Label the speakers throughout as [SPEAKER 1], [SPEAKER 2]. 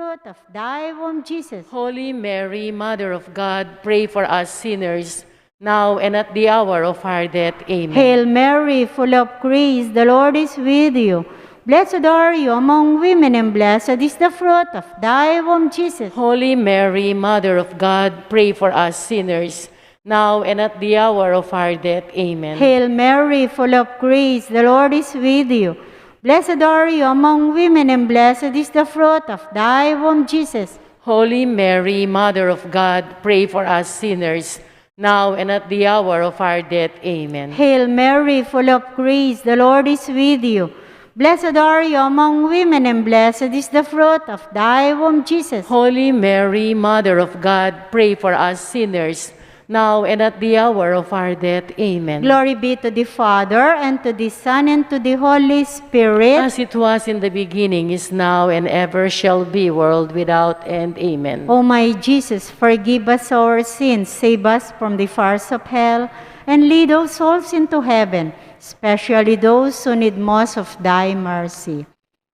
[SPEAKER 1] fruit of thy womb, Jesus.
[SPEAKER 2] Holy Mary, Mother of God, pray for us sinners, now and at the hour of our death. Amen.
[SPEAKER 1] Hail Mary, full of grace, the Lord is with you. Blessed are you among women, and blessed is the fruit of thy womb, Jesus.
[SPEAKER 2] Holy Mary, Mother of God, pray for us sinners, now and at the hour of our death. Amen.
[SPEAKER 1] Hail Mary, full of grace, the Lord is with you. Blessed are you among women, and blessed is the fruit of thy womb, Jesus.
[SPEAKER 2] Holy Mary, Mother of God, pray for us sinners, now and at the hour of our death. Amen.
[SPEAKER 1] Hail Mary, full of grace, the Lord is with you. Blessed are you among women, and blessed is the fruit of thy womb, Jesus.
[SPEAKER 2] Holy Mary, Mother of God, pray for us sinners, now and at the hour of our death. Amen.
[SPEAKER 1] Glory be to the Father, and to the Son, and to the Holy Spirit.
[SPEAKER 2] As it was in the beginning, is now, and ever shall be, world without end. Amen.
[SPEAKER 1] O my Jesus, forgive us our sins, save us from the fires of hell, and lead all souls into heaven, especially those who need most of thy mercy.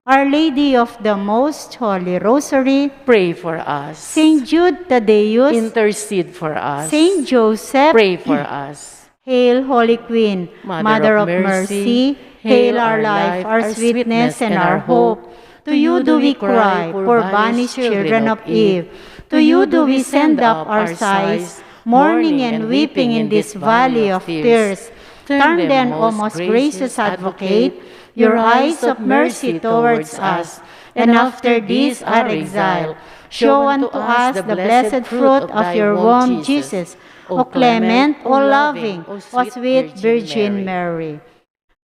[SPEAKER 1] Our Lady of the Most Holy Rosary,
[SPEAKER 2] Pray for us.
[SPEAKER 1] Saint Jude Thaddeus,
[SPEAKER 2] Intercede for us.
[SPEAKER 1] Saint Joseph,
[SPEAKER 2] Pray for us.
[SPEAKER 1] Hail, Holy Queen,
[SPEAKER 2] Mother
[SPEAKER 1] Mother of Mercy, hail our life, our sweetness, and our hope. To you do we cry, poor banished children of Eve. To you do we send up our sighs, mourning and weeping in this valley of tears. Turn then, O most gracious Advocate, your eyes of mercy towards us, and after this our exile, show unto us the blessed fruit of your womb, Jesus. O clement, O loving, O sweet Virgin Mary.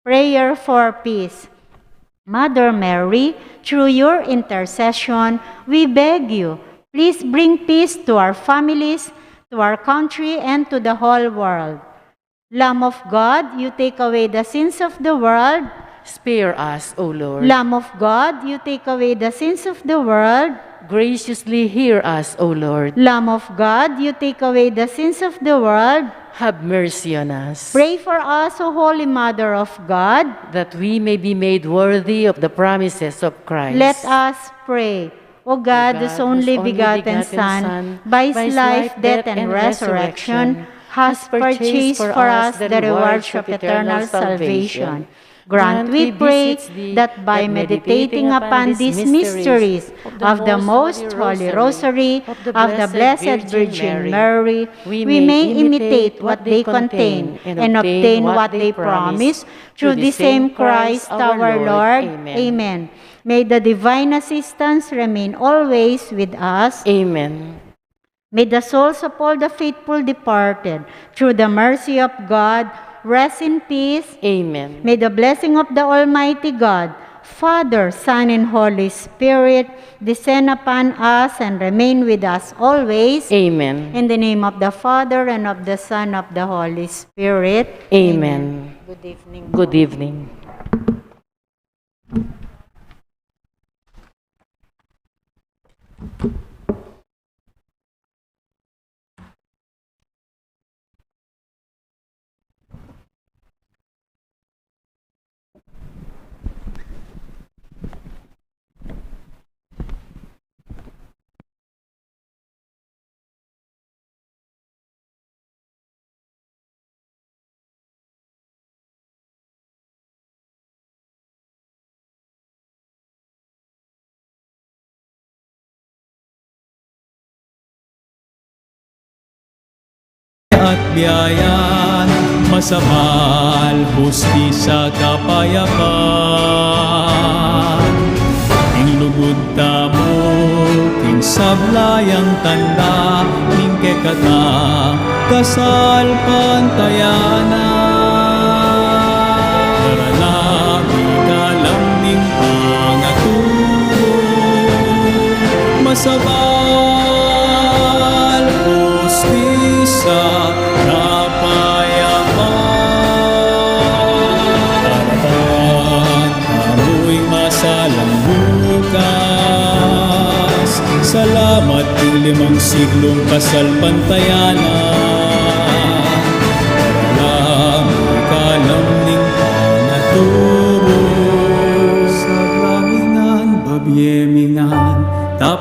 [SPEAKER 1] Prayer for peace. Mother Mary, through your intercession, we beg you, please bring peace to our families, to our country, and to the whole world. Lamb of God, you take away the sins of the world.
[SPEAKER 2] Spare us, O Lord.
[SPEAKER 1] Lamb of God, you take away the sins of the world.
[SPEAKER 2] Graciously hear us, O Lord.
[SPEAKER 1] Lamb of God, you take away the sins of the world.
[SPEAKER 2] Have mercy on us.
[SPEAKER 1] Pray for us, O Holy Mother of God,
[SPEAKER 2] that we may be made worthy of the promises of Christ.
[SPEAKER 1] Let us pray. O God, whose only begotten Son, by his life, death, and resurrection, has purchased for us the rewards of eternal salvation. Grant, we pray, that by meditating upon these mysteries of the Most Holy Rosary of the Blessed Virgin Mary, we may imitate what they contain and obtain what they promise, through the same Christ our Lord. Amen. May the divine assistance remain always with us.
[SPEAKER 2] Amen.
[SPEAKER 1] May the souls of all the faithful departed, through the mercy of God, rest in peace.
[SPEAKER 2] Amen.
[SPEAKER 1] May the blessing of the Almighty God, Father, Son, and Holy Spirit descend upon us and remain with us always.
[SPEAKER 2] Amen.
[SPEAKER 1] In the name of the Father, and of the Son, of the Holy Spirit.
[SPEAKER 2] Amen.
[SPEAKER 1] Good evening.
[SPEAKER 2] Good evening.
[SPEAKER 3] At biyaya, masamal, hustisya, kapayapaan. Ing lugod tamo, ing sablayang tanda, ing kekata, kasal pantayana. Daralami kalang ning pangaturo, masabal, hustisya, salamat ng 5 siglong kasal pantayanan. Daralami kalang ning pangaturo. Sa ramingan, babyemingan,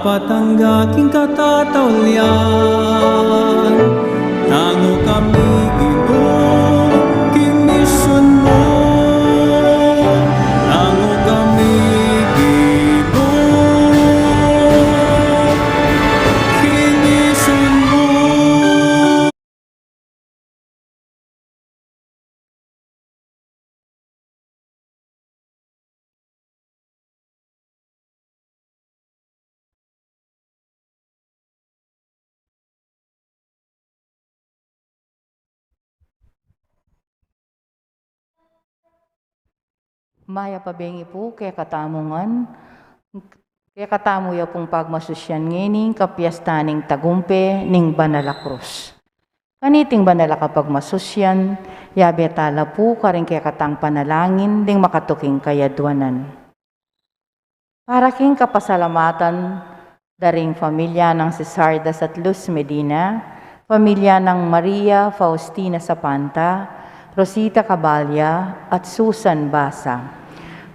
[SPEAKER 3] Sapatangga king katatawlian, tango kami Ginoo king mission mo, tango kami Ginoo king mission mo.
[SPEAKER 4] Maya pabengi po kaya katamungan, kaya katamo ya pong pagmasusyan ngining kapiyastaning tagumpe ning Banala Cruz. Kaniting Banala kapag masusyan, yabe tala po karing kaya katang panalangin ding makatuking kayadwanan. Para king kapasalamatan daring pamilya ng Cesardas at Luz Medina, pamilya ng Maria Faustina Sapanta, Rosita Cabalya at Susan Basa.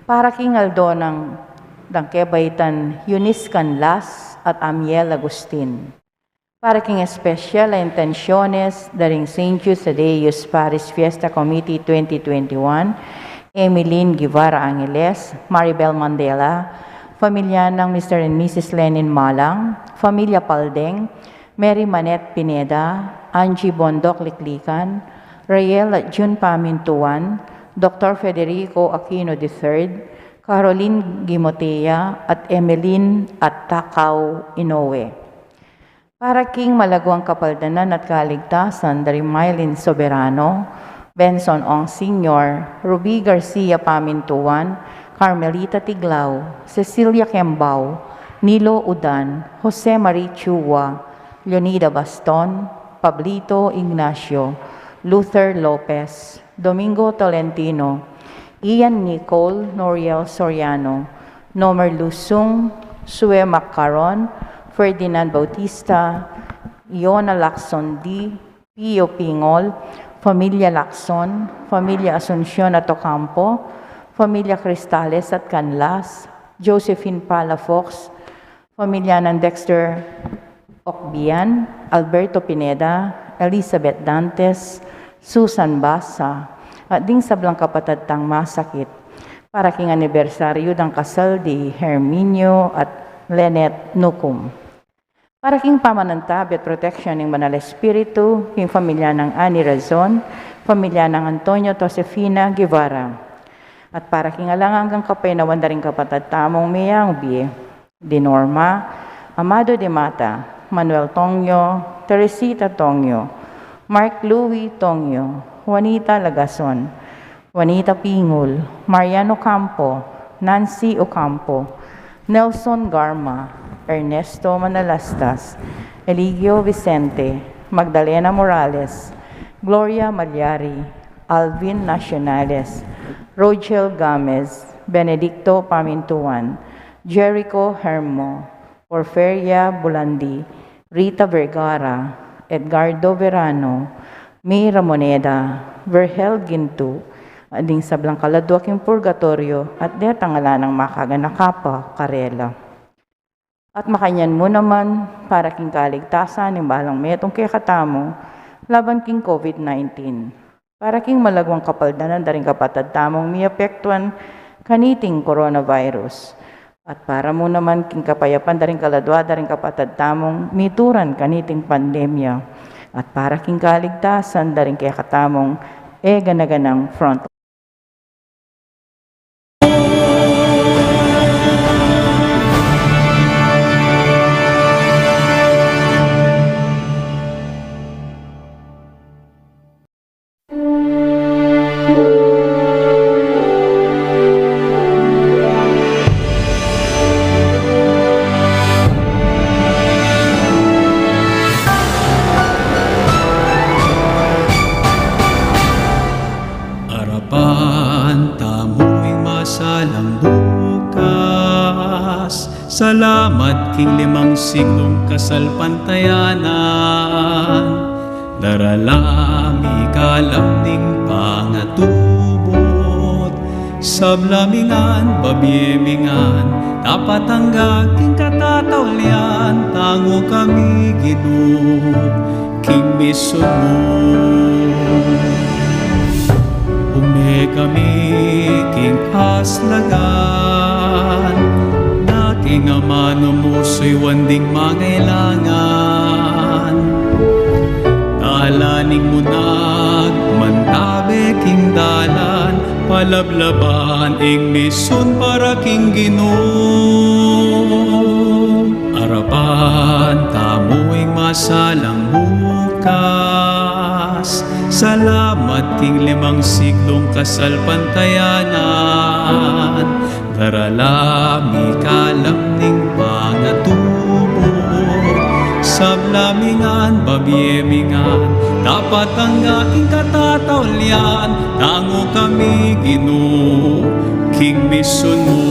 [SPEAKER 4] Para king Aldo ng Dangkebaitan Eunice Canlas at Amiel Agustin. Para king espesyal a intenciones daring St. Eusebius Paris Fiesta Committee 2021, Emeline Guevara Angeles, Maribel Mandela, pamilya ng Mr. and Mrs. Lenin Malang, pamilya Paldeng, Mary Manette Pineda, Angie Bondok Liklikan, Rael at June Pamintuan, Dr. Federico Aquino III, Caroline Gimotea at Emeline at Takaw Inoue. Para king malagwang kapaldanan at kaligtasan dari Mylene Soberano, Benson Ong Sr., Ruby Garcia Pamintuan, Carmelita Tiglao, Cecilia Kembao, Nilo Udan, Jose Marie Chua, Leonida Baston, Pablito Ignacio, Luther Lopez, Domingo Tolentino, Ian Nicole Noriel Soriano, Nomer Lusung, Sue Macaron, Ferdinand Bautista, Iona Lacson D, Pio Pingol, Familia Lacson, Familia Asuncion at Ocampo, Familia Cristales at Canlas, Josephine Palafox, Familia ng Dexter Ocbian, Alberto Pineda, Elizabeth Dantes, Susan Basa, at ding sablang kapatid tang masakit, para king anibersaryo ng kasal di Herminio at Lenet Nukum. Para king pamanantabi at protection ng Banal Espiritu, king pamilya ng Ani Razon, pamilya ng Antonio Josefina Guevara. At para king alangang kapainawan na rin kapatid tamong Miyang Bie, Di Norma, Amado de Mata, Manuel Tongyo, Teresita Tongyo, Mark Louis Tongyo, Juanita Lagason, Juanita Pingul, Mariano Campo, Nancy Ocampo, Nelson Garma, Ernesto Manalastas, Eligio Vicente, Magdalena Morales, Gloria Malyari, Alvin Nacionales, Rogel Gamez, Benedicto Pamintuan, Jericho Hermo, Porferia Bulandi, Rita Vergara, Edgardo Verano, May Ramoneda, Verhel Gintu, ading sablang kaladwaking purgatorio at detangala ng makaganakapa Karela. At makanyan mo naman para king kaligtasan ng balang metong kaya katamo laban king COVID-19. Para king malagwang kapaldanan daring kapatid tamong miapektuan kaniting coronavirus. At para mo naman king kapayapan daring kaladwa daring kapatid tamong mituran kaniting pandemya. At para king kaligtasan daring kaya katamong ganaganang front.
[SPEAKER 3] Salamat king 5 siglong kasalpantayanan, daralami kalamning pangatubot, sablamingan, babyemingan, tapat ang aking katatawlian, tango kami Ginoo, king mission mo. Ume kami king aslagan, naking amano mo so'y wanding mangailangan. Talaning mo nagmantabe king dalan, palablaban ing mission para king Ginoo. Arapan tamuing masalang bukas, salamat king 5 siglong kasalpantayanan. Daralami kalam ning pangatubod, sablamingan babiemingan, dapat ang aking katatawlian, tango kami Ginoo, king mission mo.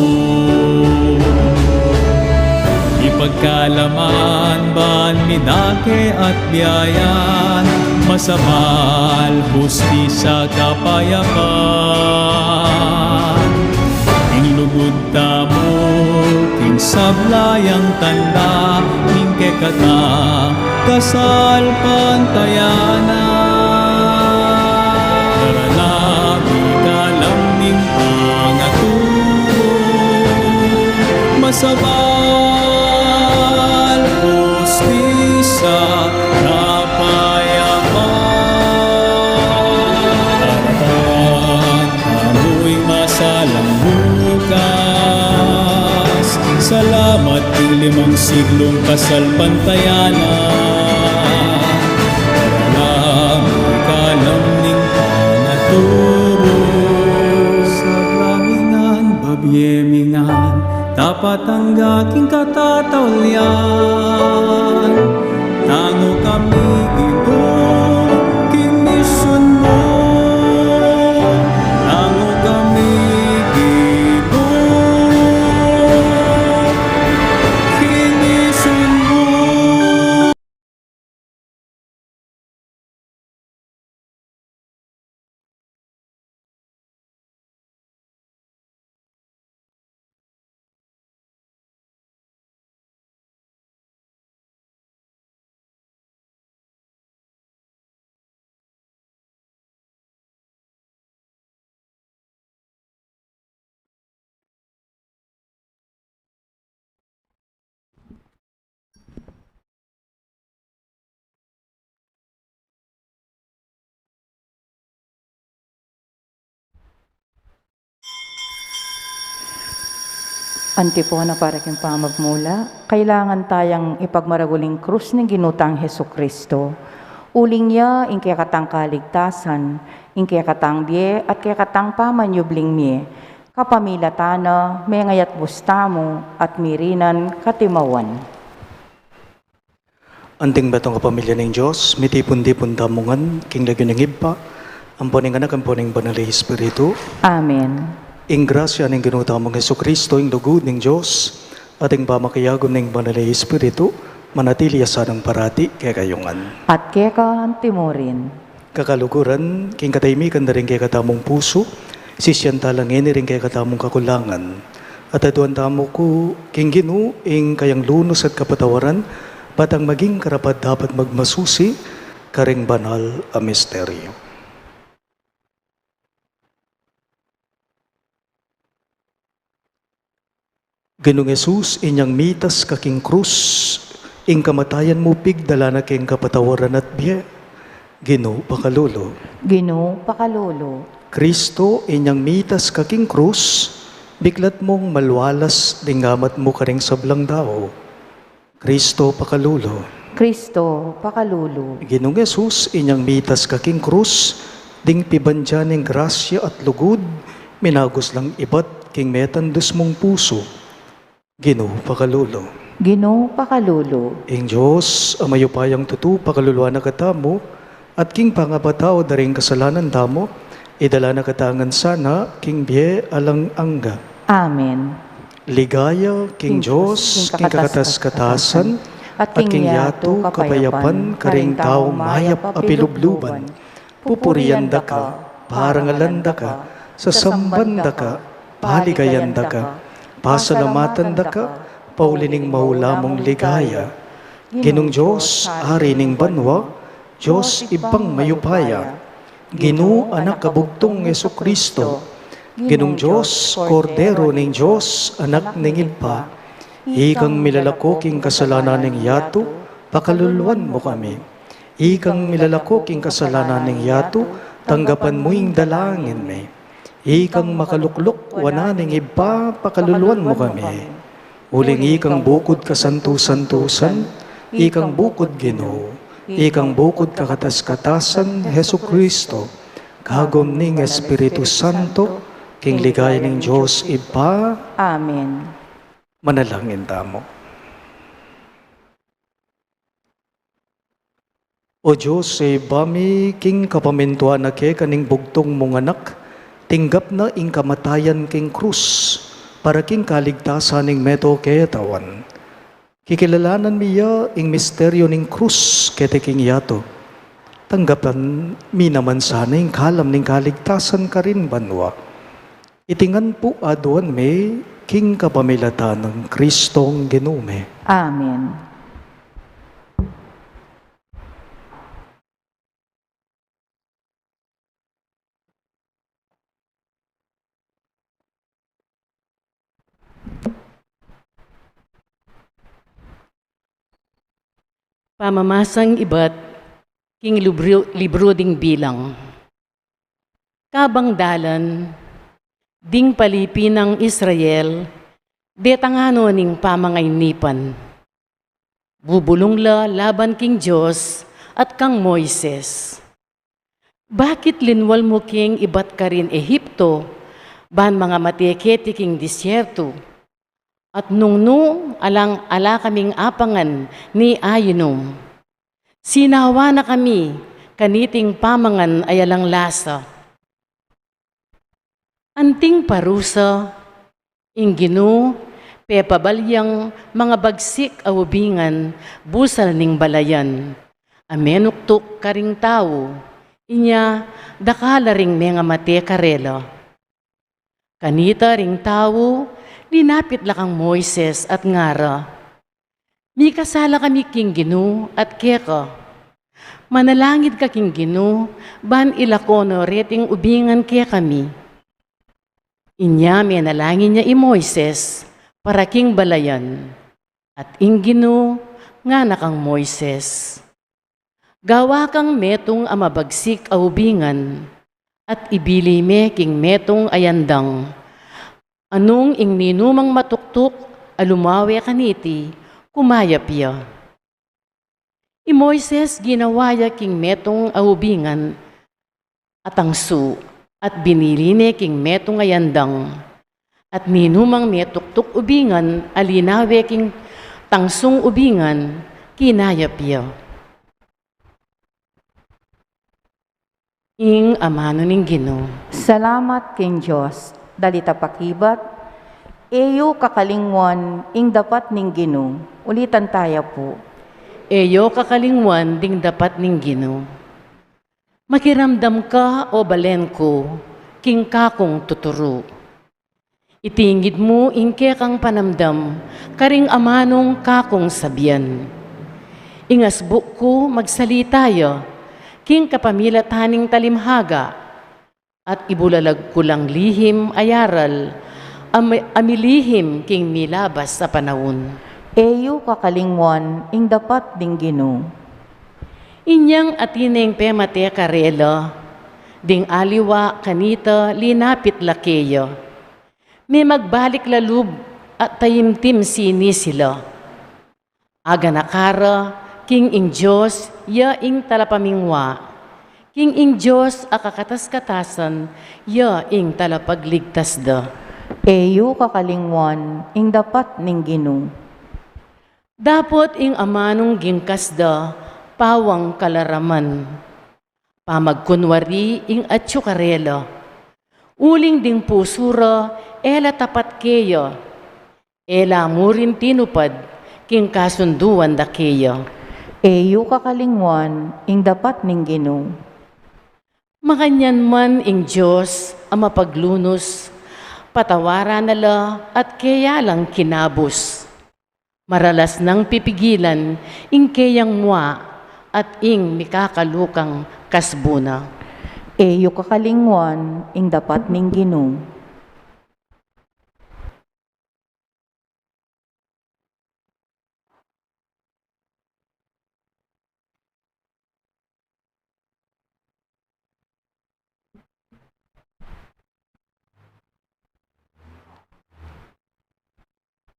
[SPEAKER 3] Ipagkalaman ban minake at biyayan, masabal hustisya kapayapan. Ing lugod tamo, king sablayang tanda, ing kekata kasal pantayanan. Daralami kalam ning pangatubod, masabal hustisya kapayapan. Arapan amoy masalang bukas, salamat ing 5 siglong kasalpantayanan. Daralami kalam ning pangatubod, sablamingan babiemingan, tapat ang aking katatawlian, tango kami Ginoo, king mission mo. Tango kami Ginoo, king mission mo.
[SPEAKER 4] Antipona para king pamagmula, kailangan tayang ipagmaraguling krus ng ginutang Heso Kristo. Uling niya, ing kaya katang kaligtasan, ing kaya katang biye, at kaya katang pamanyubling miye. Kapamilatana, may ngayat bustamo, at mirinan katimawan.
[SPEAKER 5] Anting batong kapamilya ng Diyos, mitipon-tipon damungan, king lagyo ng iba, ang poning anak, ang poning banal na Espiritu.
[SPEAKER 4] Amen.
[SPEAKER 5] Ing grasya ng ginutamong Heso Kristo, ing lugod ng Diyos, at ing pamakayagom ng banal na Espiritu, manatili sa ng parati kaya kayungan.
[SPEAKER 4] At kaya ka timorin.
[SPEAKER 5] Kakaluguran, king kataymikan na rin kaya katamong puso, sisyantalangin rin kaya katamong kakulangan. At aduan tamo ko, king Ginoo, ing kayang lunos at kapatawaran, batang maging karapat dapat magmasusi, karing banal a misteryo. Ginoong Jesus, inyang mitas kaking krus, ing kamatayan mo pigdala na king kapatawaran at biye. Ginoo pakalolo.
[SPEAKER 4] Ginoo pakalolo.
[SPEAKER 5] Kristo, inyang mitas kaking krus, biglat mong malwalas, dingamat mo karing sablang dao. Kristo pakalolo.
[SPEAKER 4] Kristo pakalolo.
[SPEAKER 5] Ginoong Jesus, inyang mitas kaking krus, ding pibandyan ng grasya at lugod, minagos lang ibat king metandos mong puso. Ginoo pakalolo.
[SPEAKER 4] Ginoo pakalolo.
[SPEAKER 5] Ing Diyos, amayupayang tutu pakaluluwa na katamo, at king pangabataw da rin kasalanan tamo, idala na katangan sana, king biye alang angga.
[SPEAKER 4] Amen.
[SPEAKER 5] Ligaya, king Diyos, king kakatas-katasan, at king yato kapayapan, karing tao mayap apilubluban, pupuriyanda ka, parangalanda ka, sasambanda ka, paligayanda ka, pasalamatan da ka, paulining maula mong ligaya. Ginong Diyos, hari ning banwa, Diyos ibang mayupaya. Ginoo anak kabugtong Yesu Kristo, Ginong Diyos, Kordero ning Diyos, anak ning Ilpa, ikang milalako king kasalanan ning yato, pakaluluan mo kami. Ikang milalako king kasalanan ning yato, tanggapan mo ing dalangin me. Ikang makaluklok, wana ning iba, pakaluluan mo kami. Uling ikang bukod kasantusan-tusan, ikang bukod Ginoo, ikang bukod kakatas-katasan, Hesu Kristo, kagom ning Espiritu Santo, king ligay ning Diyos iba.
[SPEAKER 4] Amen.
[SPEAKER 5] Manalangin tamo. O Diyos, bami king kapamintuan na ke kaning bugtong mong anak, tinggap na ing kamatayan king krus, para king kaligtasan ning meto ketawan. Kikilalanan miya ing misteryo ning krus kete king yato. Tanggapan mi naman sana ing kalam ning kaligtasan ka rin banwa. Itingan po aduan me king kapamilatan ng Kristong Ginume.
[SPEAKER 4] Amen.
[SPEAKER 2] Pamamasang iba't king libro ding bilang. Kabang dalan, ding palipi ng Israel, detangano ning pamangay nipan. Bubulong la laban king Diyos at kang Moises. Bakit linwal mo king ibat ka rin Ehipto, ban mga matiketi king disyerto, at nung alang ala kaming apangan ni ayinom. Sinawa na kami, kaniting pamangan ay alang lasa. Anting parusa, inggino, pepabalyang mga bagsik awubingan, busal ning balayan. Amenuktok karing tao, inya dakala ring mga mate karela. Kanita ring tao, linapit lakang Moises at ngara. Mi kasala kami king Gino at keka. Manalangit ka king Gino, ban ilakono reting ubingan kaya kami. Inya may nalangin niya i Moises, para king balayan. At ing Gino, nga nakang Moises. Gawa kang metong amabagsik awubingan, at ibili me king metong ayandang. Anong ing ninumang matuktok, alumawe kaniti, kumayapya. I Moises ginawaya king metong awubingan, atangsu, at binilini king metong ayandang, at ninumang metuktok ubingan, alinawe king tangsung ubingan, kinayapya. Ing amano ning Ginoo.
[SPEAKER 4] Salamat king Diyos. Dalita pakibat, eyo kakalingwan ing dapat ning Ginoo. Ulitan tayo po.
[SPEAKER 2] Eyo kakalingwan ding dapat ning Ginoo. Makiramdam ka o balen ko, king kakong tuturo. Itingid mo ingke kang panamdam, karing amanong kakong sabyan. Ingasbuk ko magsalitayo, king kapamilataning talimhaga, at ibulalag ko lang lihim ayaral, amilihim king milabas sa panahon.
[SPEAKER 4] Eyo kakalingwan ing dapat ding Ginoo.
[SPEAKER 2] Inyang atineng pemate karela, ding aliwa kanita linapit lakeyo. May magbalik lalub at tayimtim sini sila. Aga nakara, king ing Diyos, ya ing talapamingwa. King ing Diyos akakatas-katasan, ya ing talapagligtas da.
[SPEAKER 4] Eyo kakalingwan ing dapat ning Ginoo.
[SPEAKER 2] Dapot ing amanong gingkas da, pawang kalaraman. Pamagkunwari ing atyo karela. Uling ding pusura, ela tapat keyo. Ela murin tinupad, king kasunduan da keyo.
[SPEAKER 4] Eyo kakalingwan ing dapat ning Ginoo.
[SPEAKER 2] Makanyan man ing Diyos ang mapaglunos, patawaran nala at kaya lang kinabos. Maralas nang pipigilan, ing kayang mua at ing mikakalukang kasbuna.
[SPEAKER 4] Eyo kakalingwan, ing dapat ning Ginoo.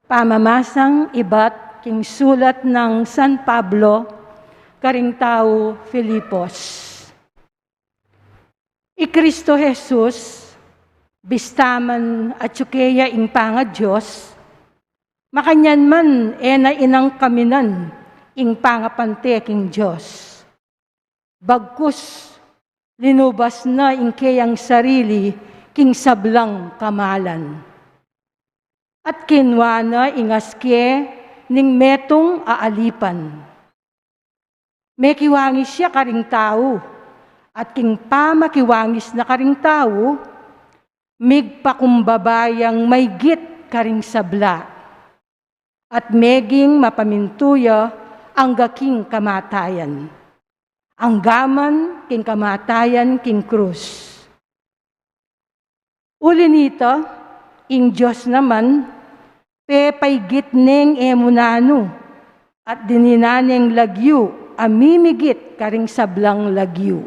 [SPEAKER 6] Pamamasang iba't king sulat ng San Pablo, karing tao Filipos. I Kristo Jesus, bistaman at tsukeya ing panga Diyos, makanyan man ena inang kaminan ing pangapante king Diyos. Bagkus, linubas na ing kayang sarili king sablang kamalan. At kinwana ingaske ning metong aalipan. Mekiwangis siya karing tao, at king pamakiwangis na karing tao, migpakumbabayang may git karing sabla, at meging mapamintuya ang gaking kamatayan. Ang gaman king kamatayan king krus. Uli nito, ing Diyos naman, paygit neng emunano at dininaneng lagyu amimigit karing sablang lagyu.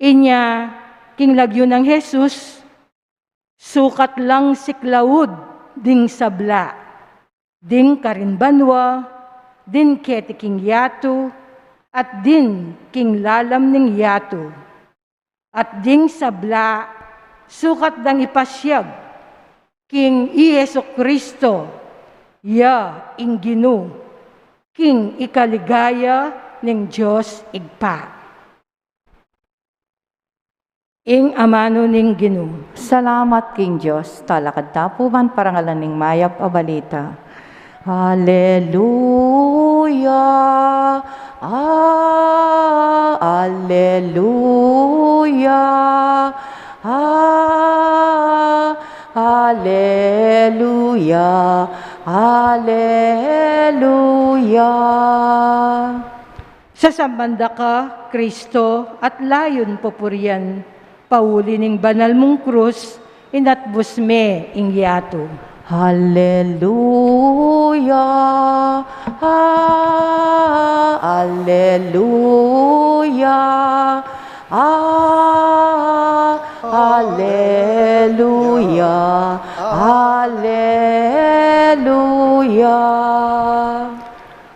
[SPEAKER 6] Inya, king lagyu ng Jesus, sukat lang siklawud ding sabla, ding karinbanwa, din keti king yato, at din king lalam ning yato. At ding sabla, sukat dang ipasyag, King Iheso Kristo, ya ing Ginoo, king ikaligaya ning Diyos igpa. Ing amano ning Ginoo.
[SPEAKER 4] Salamat king Diyos, talakad tapuman parangalan ning mayap a balita. Hallelujah! Hallelujah! Hallelujah! Hallelujah!
[SPEAKER 6] Sa sambanda ka, Kristo, at layon popuryan, pauli ning banal mong krus, inatbus me ing yato.
[SPEAKER 4] Hallelujah! Hallelujah! Hallelujah! Hallelujah!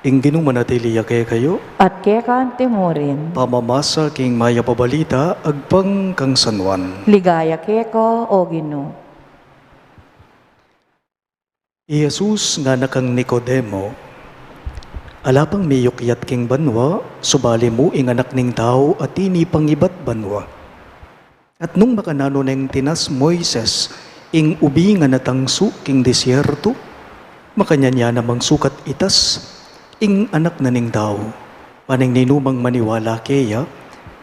[SPEAKER 5] Ing Ginoo manatili kayo,
[SPEAKER 4] At kekan timorin,
[SPEAKER 5] pamamasa king maya pabalita, agpang kang sanwan.
[SPEAKER 4] ligaya keko o Ginoo.
[SPEAKER 5] I Jesus nga nakang Nicodemo, alapang miyukyat king banwa, subali mo ing anak ning tao at ini pangibat banwa. At nung makanano neng tinas Moises, ing ubi nga natangsu king disyerto, makanyanya namang sukat itas, ing anak na ning tao, paning ninumang maniwala keya,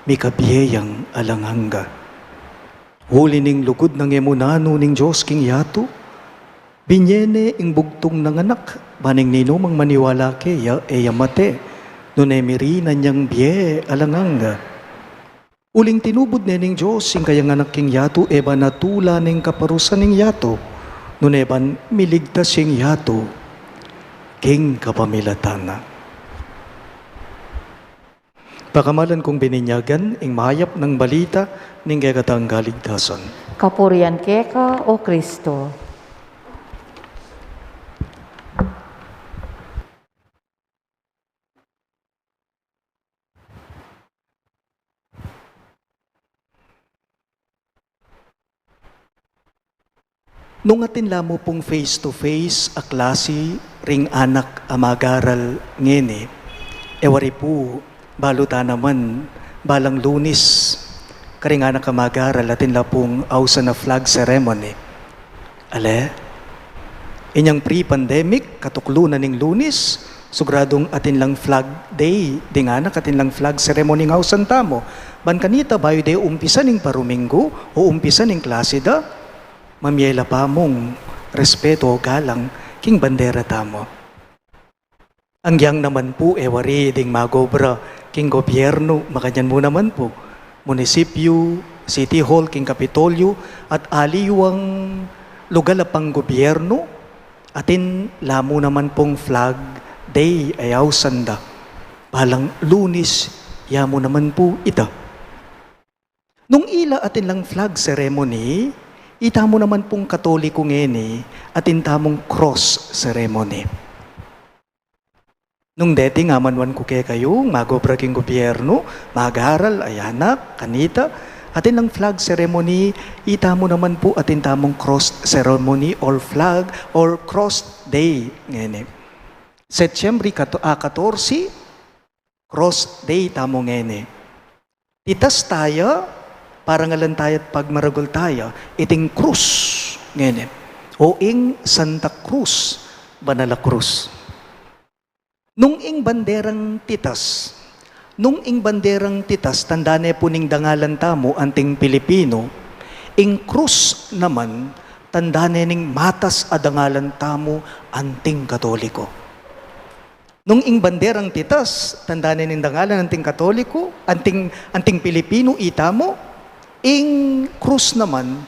[SPEAKER 5] mikabiyayang alanghangga. Huli ning lugod ng emunano ning Diyos king yato, binyene ing bugtong ng anak, paning ninumang maniwala keya, eyamate, nunemiri na niyang biye alanghangga. Uling tinubod ning Diyos ing kayang anak king yato, eba natula ning kaparusan ning yato, nuneban miligtas sing yato, king kapamilatana. Pakamalan kong bininyagan, ing mahayap ng balita, ning kagatang kaligtasan.
[SPEAKER 4] Kapurian keka o Kristo.
[SPEAKER 5] Nung atin lamo pong face-to-face a klase ring anak amagaral ngene, ewari po, baluta naman, balang Lunis, karing anak amagaral atin la pong awsa na flag ceremony. Ale, inyang pre-pandemic, katuklo na ning Lunis, sugradong atin lang flag day, ding anak atin lang flag ceremony ng awsan tamo. Ban kanita, bayo de umpisa ning paruminggo o umpisa ning klase da, mamiyela pa mong respeto o galang king bandera tamo. Ang yang naman po wari ding magobra king gobyerno, makanyan mo naman po, munisipyo, City Hall, king Kapitolyo, at aliwang lugar pang gobyerno, atin lamo naman pong flag day ayaw sanda. Palang Lunis, yamo naman po ita. Nung ila atin lang flag ceremony, ita mo naman pong Katoliko ngeni, atin tamong cross ceremony. Nung deti nga manwan ko kayo, magobra king gobyerno, mag-aral, ayanak, kanita, atin ang flag ceremony, ita mo naman po atin tamong cross ceremony or flag or cross day. Ngene. Setyembre 14, cross day tamo ngene. Titas tayo, parangalan tayo at pagmaragol tayo, iting krus. Ngene. O ing Santa Cruz, Banala Cruz. Nung ing banderang titas, tandane po ning dangalan tamo anting Pilipino, ing krus naman, tandane ning matas a dangalan tamo anting Katoliko. Nung ing banderang titas, tandane ning dangalan anting Katoliko, anting Pilipino itamo, ing krus naman,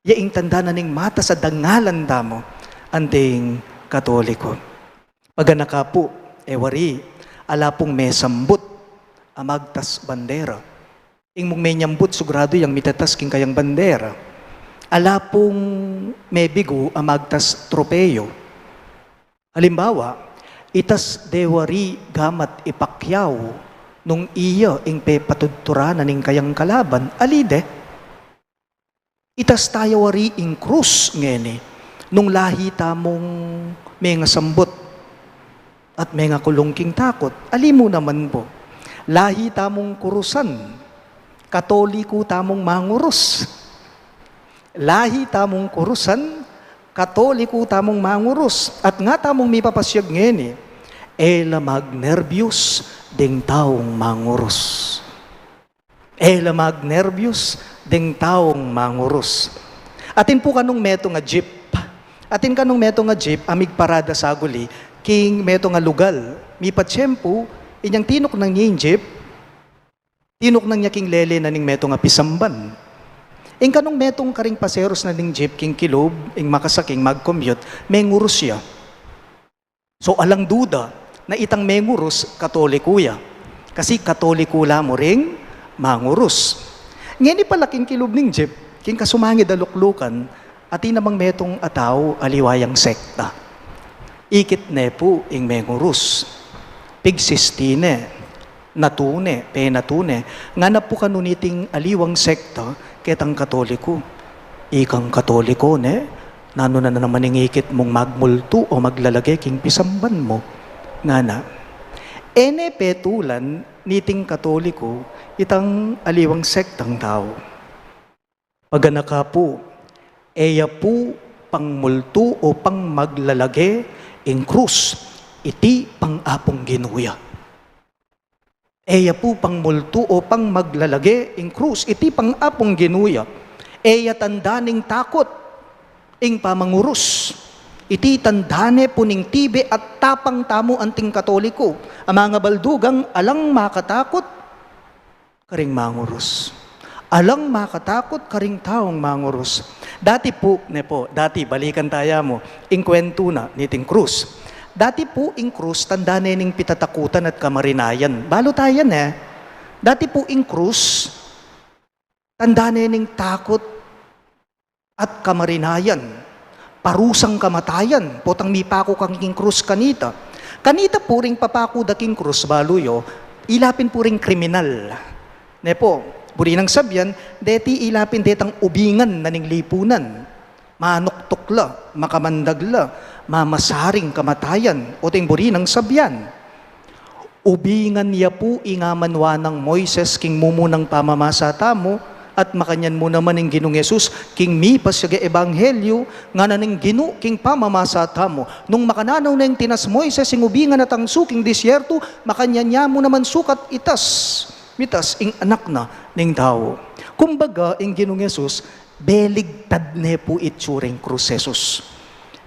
[SPEAKER 5] yaing tandana ning matas a dangalan tamo anting Katoliko. Paganaka po, wari, ala pong may sambut, amagtas bandera. Ing mong may nyambut, sugrado yung mitatas king kayang bandera. Ala pong may bigo, amagtas tropeyo. Halimbawa, itas dewari gamat ipakyaw, nung iya ing pe patudturanan ning kayang kalaban, alide. Itas tayo wari ing krus ngeni, nung lahi tamong may nga sambut, at may nga kulungking takot, alimu naman po. Lahi tamong kurusan, Katoliko tamong mangurus. Lahi tamong kurusan, Katoliko tamong mangurus. At nga tamong mipapasyag ngeni, ela magnervyos ding taong mangurus. Ela magnervyos ding taong mangurus. Atin po kanong meto nga jeep. Atin kanong meto nga jeep, amig parada sa guli, king meto nga lugal, mi patsyempo, inyang tinok ng niya jeep, tinok ng niya king lele na ning meto nga pisamban. Ing kanong metong karing paseros na ning jeep, king kilob, ing makasaking mag-commute, may ngurus siya. So alang duda, na itang may ngurus, Katoliko ya. Kasi Katoliko mo ring mangurus. Ngeni pala king kilob ning jeep, king kasumangid aluklukan, ati namang metong ataw aliwayang sekta. Ikit ne po ing mengurus, pigsistine, natune, penatune, nga na po kanuniting aliwang sekta, ketang Katoliko. Ikang Katoliko ne, nano na naman ing ikit mong magmulto o maglalagay king pisamban mo. Nga na, ene petulan niting Katoliko, itang aliwang sektang tao. Paganaka po, eya po pangmulto o pang maglalagay ing krus, iti pang-apong ginuya. Eya po pangmulto o pang maglalagay ing krus, iti pang-apong ginuya. Eya tandaning takot, ing pamangurus. Iti tandane po ning tibe at tapang tamo anting Katoliko. Ang mga baldugang alang makatakot, karing mangurus. Alang makatakot, karing taong mangurus. Dati po, balikan tayo mo, ing kwento na, niting krus. Dati po, ing krus, tandane ning pitatakutan at kamarinayan. Balo tayo Dati po, ing krus, tandane ning takot at kamarinayan. Parusang kamatayan, potang mipako kang king krus kanita. Kanita po ring papako da king krus, baluyo, ilapin po ring kriminal. Buri nang sabyan, deti ilapin detang ubingan na ning lipunan. Manuktukla, makamandagla, mamasaring kamatayan, o ting buri nang sabyan. Ubingan niya po ingamanwa ng Moises king mumunang pamamasa tamo, at makanyan mo naman ng Ginong Yesus, king mipas siya ebanghelyo, nga na ng Gino, king pamamasa tamo. Nung makananaw na yung tinas Moises, ing ubingan at ang suking disyerto, makanyan niya mo naman sukat mitas, ing anak na ning tao. Kumbaga, ing Ginong Yesus, beligtad ne po itsuring krus Jesus.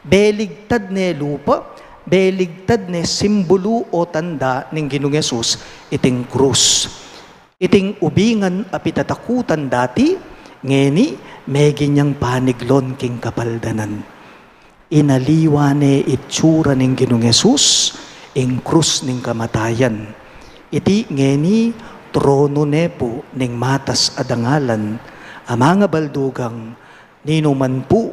[SPEAKER 5] Beligtad ne lupa, beligtad ne simbolo o tanda ng Ginoong Jesus iting krus. Iting ubingan apitatakutan dati, ngeni may ganyang paniglon king kapaldanan. Inaliwa ne itsura ng Ginoong Jesus, ing krus ning kamatayan. Iti ngeni trono ne po ning matas adangalan, amanga baldugang ninuman po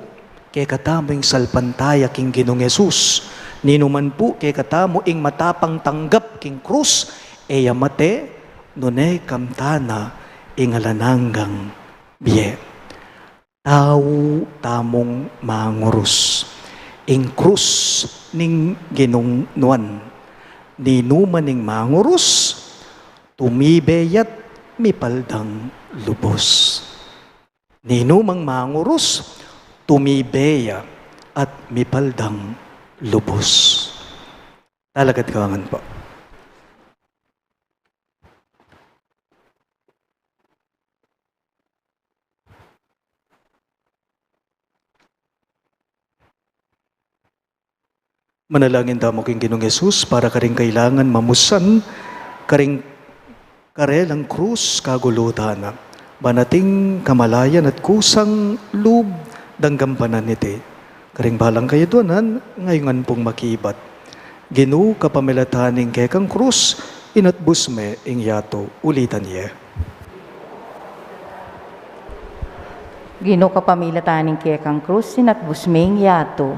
[SPEAKER 5] kay katamo ing salpantaya king Ginoong Jesus, ninuman po kay katamo ing matapang tanggap king krus, eyamate nune kamtana ing alananggang biye. Tao tamong mangurus. Ing krus ning ginungnuan, ninuman ning mangurus, tumibeyat mipaldang lubos. Ninumang mangurus, tumibeya at mipaldang lubos. Talagad kawangan po. Manalangin tamo king Ginoong Jesus para karing kailangan mamusan karing karelang krus kagulutana. Banating kamalayan at kusang lub danggampanan iti. Karing balang kayaduanan ngayongan pong makibat. Ginu kapamilataning kekang krus inatbusme ing yato ulitan ye.
[SPEAKER 4] Gino kapamilataning kekang krus sinatbusme ing yato.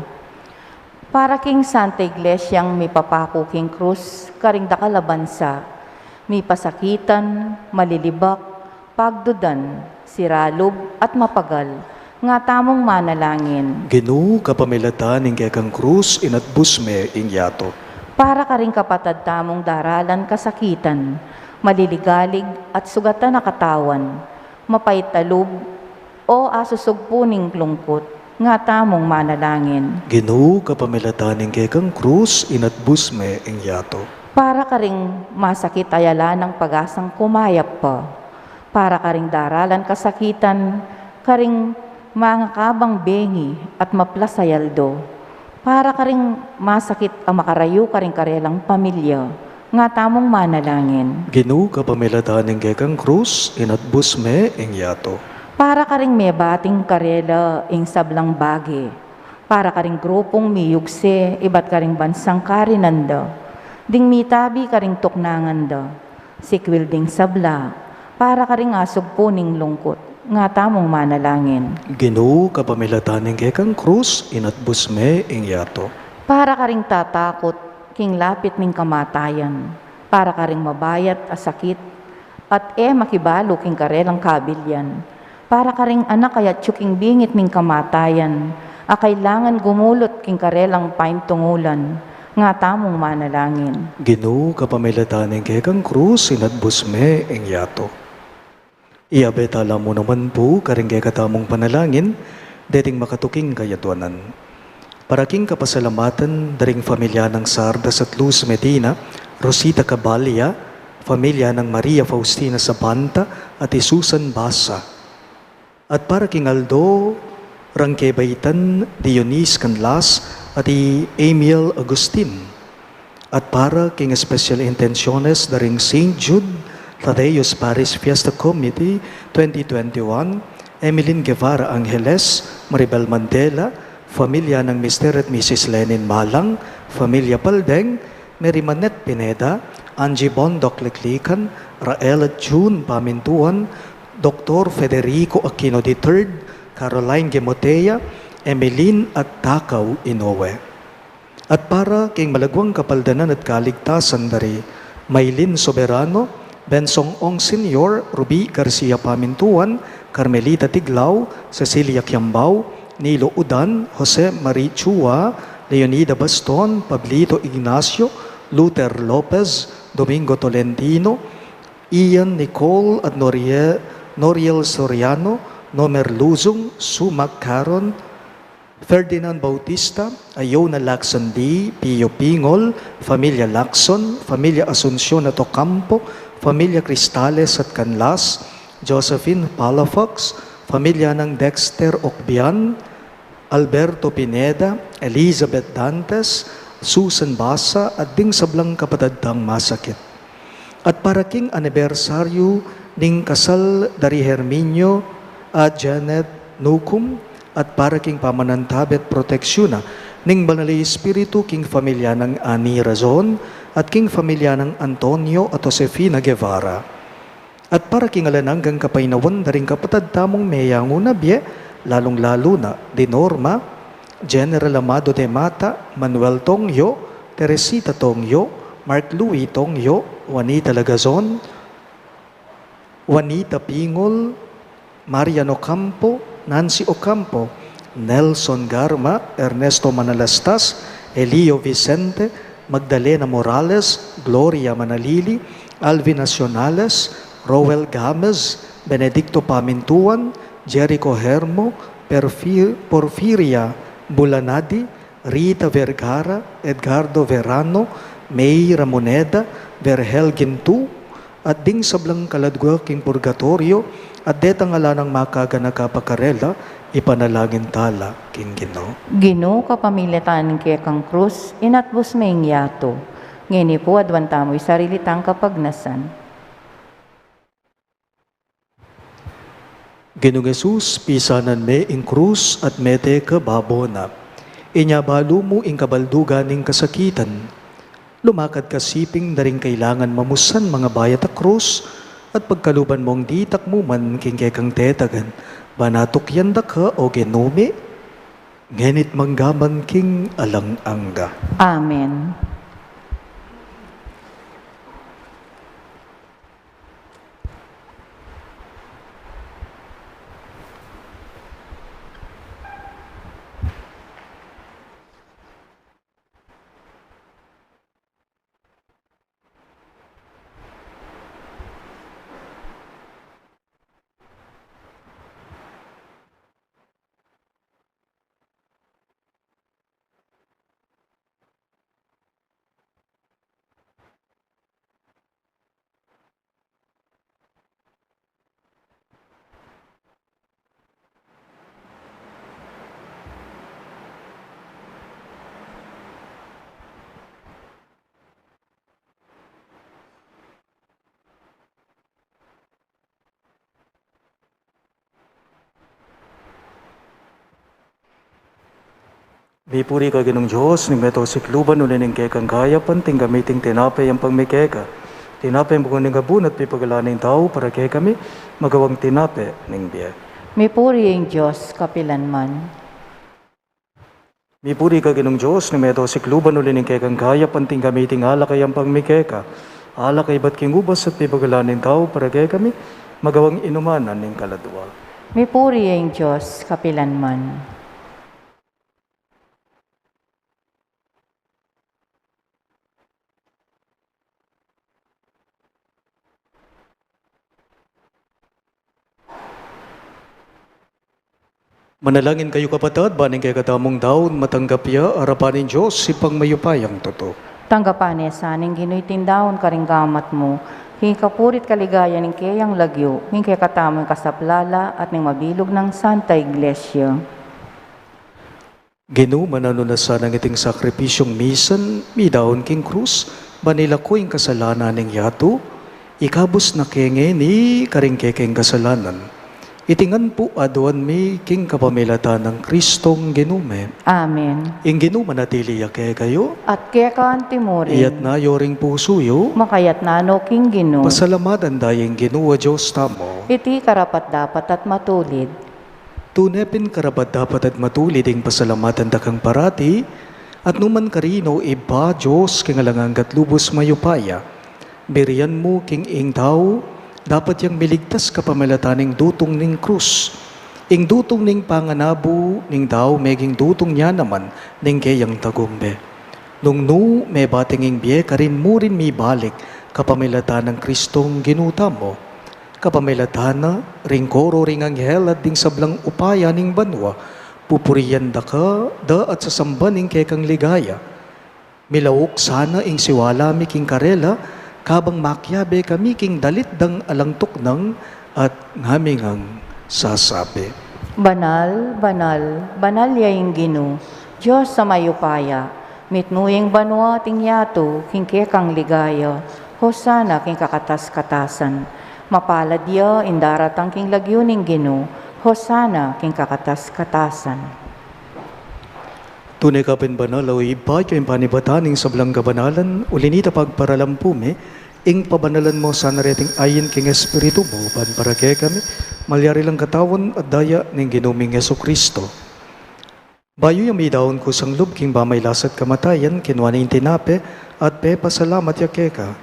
[SPEAKER 4] Para king Santa Iglesyang may papako king krus, karing dakalabansa, may pasakitan, malilibak, pagdudan, siralob at mapagal, nga tamong manalangin.
[SPEAKER 5] Ginu kapamilatan ing kekang krus inatbusme ing yato.
[SPEAKER 4] Para karing kapatad tamong daralan kasakitan, maliligalig at sugatan na katawan, mapaitalub o asusugpuning lungkot, nga tamong manalangin.
[SPEAKER 5] Ginu kapamilatan ing kekang krus inatbusme ing yato.
[SPEAKER 4] Para karing masakit ayala ng pag-asang kumayap pa. Para karing daralan kasakitan, karing mga kabang bengi at maplasayaldo. Para karing masakit ang makarayo karing karelang pamilya, nga tamong manalangin.
[SPEAKER 5] Ginu kapamilatan ing kekang krus inatbusme ing yato.
[SPEAKER 4] Para karing may bating karela ing sablang bagi. Para karing grupong miyugse, iba't karing bansang karinanda. Ding mitabi karing tuknanganda. Sikwil ding sabla. Para karing asog puning lungkot. Nga tamong manalangin.
[SPEAKER 5] Ginu kapamilatan ing kekang krus inatbusme ing yato.
[SPEAKER 4] Para karing tatakot, king lapit ning kamatayan. Para karing mabayat a sakit. At makibalo king karelang kabilyan. Para karing anak kaya tsuking bingit ning kamatayan, kailangan gumulot king karelang paintungulan, nga tamong manalangin.
[SPEAKER 5] Ginu kapamilatan ing kekang krus inatbusme ing yato. Iabetala mo naman po karing kekatamong panalangin, dating makatuking kayatuanan. Para king kapasalamatan, daring familya ng Sardas at Luz Medina, Rosita Cabalya, familya ng Maria Faustina Sabanta at Susan Basa. At para king Aldo, Rangkebaitan, Dionis Canlas, at Emil Agustin. At para king Special Intenciones daring St. Jude, Tadeus Paris Fiesta Committee 2021, Emeline Guevara Angeles, Maribel Mandela, familia ng Mr. at Mrs. Lenin Malang, familia Paldeng, Mary Manette Pineda, Angie Bondoc Leklikan, Rael at June Pamintuan, Dr. Federico Aquino III, Caroline Gemotea, Emeline at Takaw Inoue. At para king malagwang kapaldanan at kaligtasan dari Maylin Soberano, Bensong Ong Senior, Ruby Garcia Pamintuan, Carmelita Tiglao, Cecilia Kiambao, Nilo Udan, Jose Marie Chua, Leonida Baston, Pablito Ignacio, Luther Lopez, Domingo Tolentino, Ian Nicole at Noriel Soriano, Nomer Luzong, Sumac Caron, Ferdinand Bautista, Ayona Lacsandi, Pio Pingol, Familia Lacson, Familia Asuncion at Ocampo, Familia Cristales at Canlas, Josephine Palafox, pamilya ng Dexter Ocbian, Alberto Pineda, Elizabeth Dantes, Susan Basa, at ding sablang kapatadang masakit. At para king anibersaryo ning kasal dari Herminio at Janet Nukum, at para king pamanantabet proteksyon ning Banal Espiritu king pamilya ng Ani Razon at king pamilya ng Antonio at Josefina Guevara. At para king alananggang kapainawan daring kapatad tamong meyango na biye, lalong-lalo na di Norma, General Amado de Mata, Manuel Tongyo, Teresita Tongyo, Mark Louis Tongyo, Juanita Lagazon, Juanita Pingol, Mariano Campo, Nancy Ocampo, Nelson Garma, Ernesto Manalastas, Elio Vicente, Magdalena Morales, Gloria Manalili, Alvin Nacionales, Roel Gamez, Benedicto Pamintuan, Jericho Hermo, Porfiria Bulanadi, Rita Vergara, Edgardo Verano, May Ramoneda, Verhel Gintu, at ding sablang kaladwa king purgatorio, at detang alanang makagana kapakarela, ipanalangin tala king Ginoo.
[SPEAKER 4] Ginoo ka pamilya taning kaya kang krus, inatbos may yato. Ngini po adwan tamo'y sarili tang kapagnasan.
[SPEAKER 5] Ginoong Jesus, pisanan me ing krus at mete ka babona. Inyabalo mo ing kabaldugan ning kasakitan. Lumakad ka siping daring kailangan mamusan mga bayat a krus, at pagkaluban mong ditak mo man king kekang tetagan. Banatok yanda ka o genome, ngenit manggaman king alang-angga.
[SPEAKER 4] Amen.
[SPEAKER 5] Bipuri ka ginong Diyos, ning meto sikluban ulit ning kekang kaya panting gamiting tinapay ang pangmikeka. Tinapay ang bukan ning gabun at pipagalaning tao para kay kami magawang tinapay ning biya.
[SPEAKER 4] May puri ang Diyos kapilanman.
[SPEAKER 5] Bipuri ka ginong Diyos, ning meto sikluban ulit ning kekang kaya panting gamiting alakay ang pangmikeka. Alakay ba't king ubas at pipagalaning tao para kay kami magawang inumanan ning kaladwa.
[SPEAKER 4] May puri ang Diyos kapilanman.
[SPEAKER 5] Manalangin kayo kapatid, baning kay katamong daon, matanggap ya, arapanin Diyos, sipang mayupayang toto.
[SPEAKER 4] Tanggapan niya sa aning ginoy tindahon karinggamat mo, hing kapurit kaligaya ning kayang lagyo, hing kay katamong kasaplala at ning mabilog ng Santa Iglesia.
[SPEAKER 5] Ginoo, manano na sa nangiting sakripisyong misan, mi daon king krus, banila ko ing kasalanan ning yato, ikabos na kenge ni karingkekeng kasalanan. Itingan po aduan mi king kapamilatan ng Kristong ginume.
[SPEAKER 4] Amen.
[SPEAKER 5] Ing Ginoo manatili kay kayo,
[SPEAKER 4] At kaya ka antimurin,
[SPEAKER 5] iyat na yoring puso yo,
[SPEAKER 4] makayat na no king Ginoo,
[SPEAKER 5] pasalamatan dayeng Ginoo Diyos tamo.
[SPEAKER 4] iti karapat dapat at matulid.
[SPEAKER 5] Tunepin karapat dapat at matulid ing pasalamatan dakang parati, at numan karino iba Diyos king alanganggat lubos mayupaya. Birian mo king ing tao, dapat yang miligtas kapamilataning dutong ning krus. Ing dutong ning panganabo, ning daw meging dutong niya naman, ning kayang tagumbe. Nung no, may bating ing biye, karin mo rin mi balik, kapamilatan ng Kristong ginuta mo. Kapamilatana, ring koro ring anghel at ding sablang upaya ning banwa, pupuriyan da ka, da at sasamba ning kekang ligaya. Milawok sana ing siwala mi king karela, kabang makyabe kami king dalit dang alangtok nang at ngamingang sasabi,
[SPEAKER 4] Banal, banal, banal yaing Gino, Diyos sa mayupaya, mitnuing banwa ting yato, kingke kang ligaya, hosana king kakatas-katasan, mapalad ya indaratang king lagyuning Gino, hosana king kakatas-katasan.
[SPEAKER 5] tunay ka banal o iba yung panibataning sablang kabanalan, ulinita pagparalampume, ing pabanalan mo sa nareting ayin king Espiritu mo, para kaya kami, malyari lang katawan at daya ng ginuming Yeso Kristo. Bayo yung may daon ko sang lub, king bamay lasat kamatayan, kinwa na tinape, at pe pasalamat ya keka.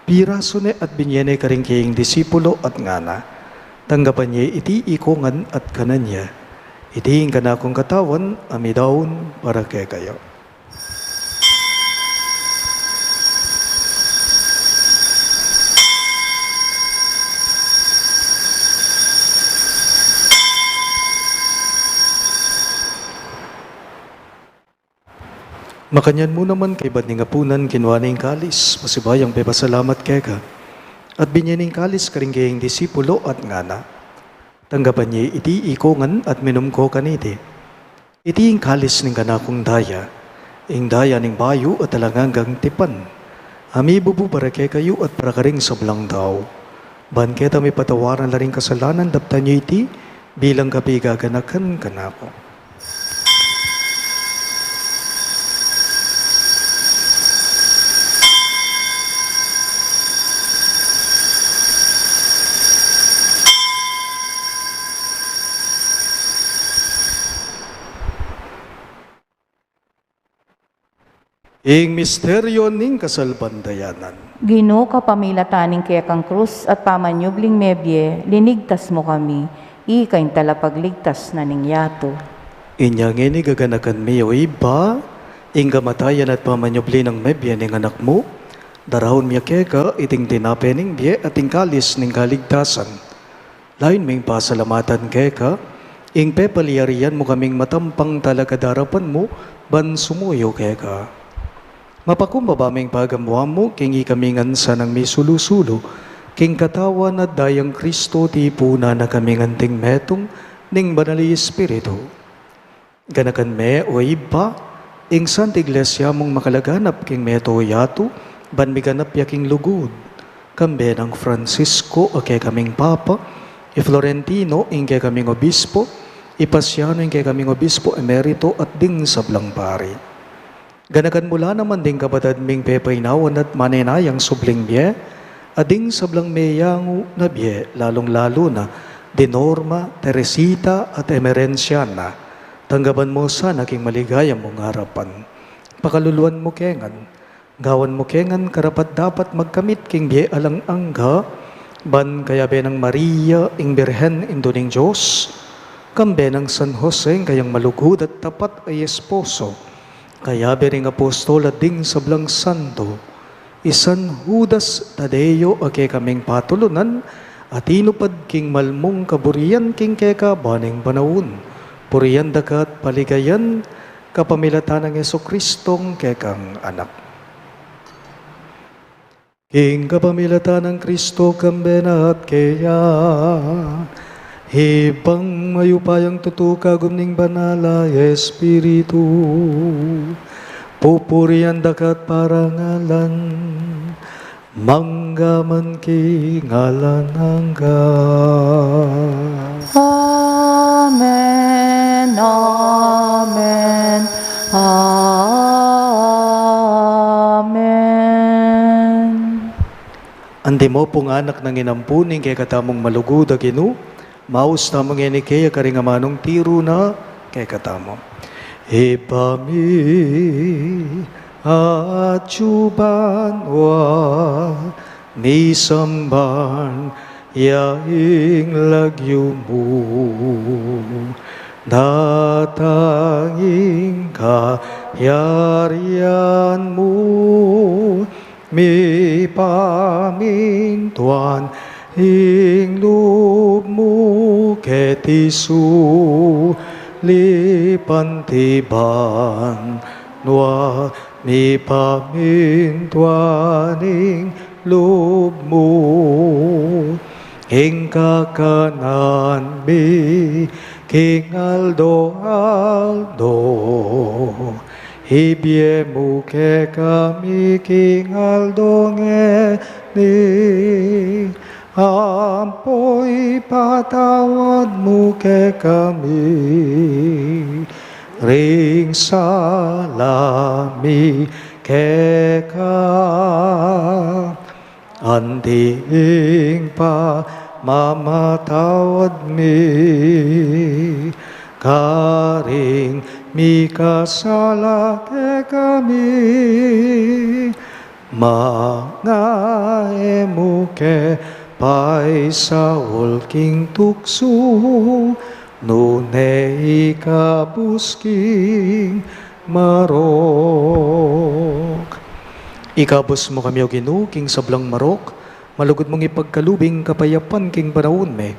[SPEAKER 5] Piraso ne at binyene ka rin kayong disipulo at ngana. Tanggapan niya iti ikongan at kanan niya. Iti ka na akong katawan, amidaon para kay kayo. Makanyan mo naman kay ba't nga punan kinwa na yung kalis, pasibayang bebasalamat kay ka. At binyaning kalis ka rin kayong disipulo at ngana. Tanggapan niya iti ikongan at minum ko kaniti. Iti yung kalis ng kanakong daya, ing daya ng bayo at talanganggang tipan. Ami bubu para kay kayo at para ka rin sablang daw. Ban kita may patawaran na rin kasalanan, dapta niyo iti bilang kapigaganakan kanako. Ing misteryo ning kasalbandayanan.
[SPEAKER 4] Gino ka pamilataning kaya kang krus at pamanyubling mebye, linigtas mo kami, ikain talapagligtas na ning yato.
[SPEAKER 5] Inyang ini gaganakan miyo iba, ing kamatayan at pamanyubli ng mebye ning anak mo, darahon miya keka iting tinape ning bye at ing kalis ning kaligtasan. Lain ming pasalamatan keka, ing pepaliyarian mo kaming matampang talakadarapan mo, ban sumuyo keka. Mapakumbabaming pagamuha mo, kingi kamingan sa nang may sulusulo, king katawan at dayang Kristo ti puna na kamingan ting metong ning banali Espiritu. Ganakan me o iba, ing Santa Iglesia mong makalaganap king meto yato, ban miganap yaking lugod. Kambe ng Francisco o kay kaming Papa, i Florentino ing kay kaming Obispo, i Pasiano ing kay kaming Obispo Emerito at ding sablang pari. Ganakan mula naman ding kapatid ming pepaynawan at manenayang subling biye, ading sablang meyang na biye, lalong-lalo na, di Norma, Teresita at Emerenciana. Tanggapan mo sa naging maligayang mong harapan. Pakaluluan mo kengan, gawan mo kengan karapat dapat magkamit king biye alang angga, ban kaya benang Maria ing Birhen indo ning Diyos, kambe ng San Jose kayang malugod at tapat ay esposo, kaya bering apostol at ding sablang santo, isan Judas Tadeo ake kaming patulunan, at inupad king malmong kaburian king keka baning panawun, puriyan dakat paligayan, kapamilatan ng Yeso Kristong kekang anak. King kapamilatan ng Kristo kambena at kaya, hibang mayupayang tutuka gumning banala Espiritu, pupurian dakat parangalan, manggaman ki ngalan hangga.
[SPEAKER 4] Amen, amen, amen.
[SPEAKER 5] Andi mo pong anak ng inampuning kay katamong malugod aginu, maus tamang ini kaya karingamanong tiro na kay katamo. Ipami at chuban wa misamban yaing lagyo mo, natanging kayarian mo, mi pamintuan ing loob mo ketisu lipantiban nwa mi pamintuan ing loob mo King kakanan mi, King Aldo Aldo, hibiemu ke kami, King Aldo ngeni, ampoy patawad mo ke kami, ring salami ke ka. Andiing pa mamatawad mi, karing mi kasala ke kami, mga emu ke pay sa ulking tukso, nunay kabusking marok. Ikabos mo kami o Ginoo, king sablang marok, malugod mong ipagkalubing kapayapan king panahon me,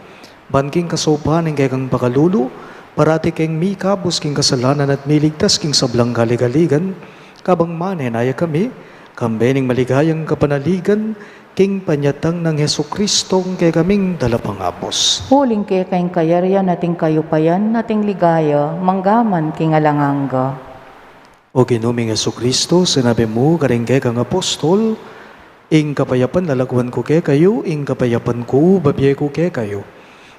[SPEAKER 5] ban king kasopanin kay kang pakalulu, parati king mi kabos king kasalanan at miligtas king sablang galigaligan, kabang manen ay kami, kambening maligayang kapanaligan, king panyatang ng Heso Kristong kay kaming dalapangapos.
[SPEAKER 4] Huling kay kayong kayaryan nating kayupayan, nating ligaya, manggaman king alanganga.
[SPEAKER 5] O Ginoong Heso Kristo, sinabi mo, karingke kang apostol, ing kapayapan lalagwan ko ke kayo, ing kapayapan ko, babye ko ke kayo.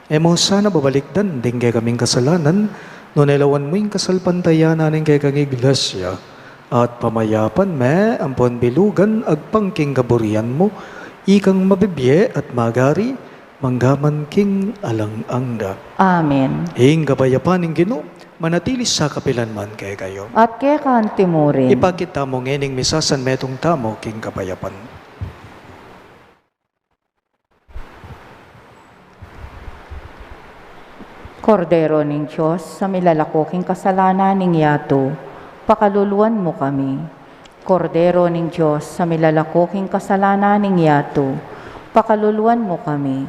[SPEAKER 5] E mo sana babalikdan, ding ke kaming kasalanan, no nailawan mo ing kasalpantayan nanin ke kang iglesia, at pamayapan me, ampon bilugan, agpangking kaburian mo, ikang mabibye at magari, manggaman king alang-angga.
[SPEAKER 4] Amen.
[SPEAKER 5] Ing kapayapan ing Ginoo, manatilis sa kapilanman kay kayo.
[SPEAKER 4] At kaya kanti mo rin.
[SPEAKER 5] Ipakita mo ngening misasan metong tamo king kapayapan.
[SPEAKER 4] Kordero ning Diyos, sa milalakoking kasalanan ning yato, pakaluluan mo kami. Kordero ning Diyos, sa milalakoking kasalanan ning yato, pakaluluan mo kami.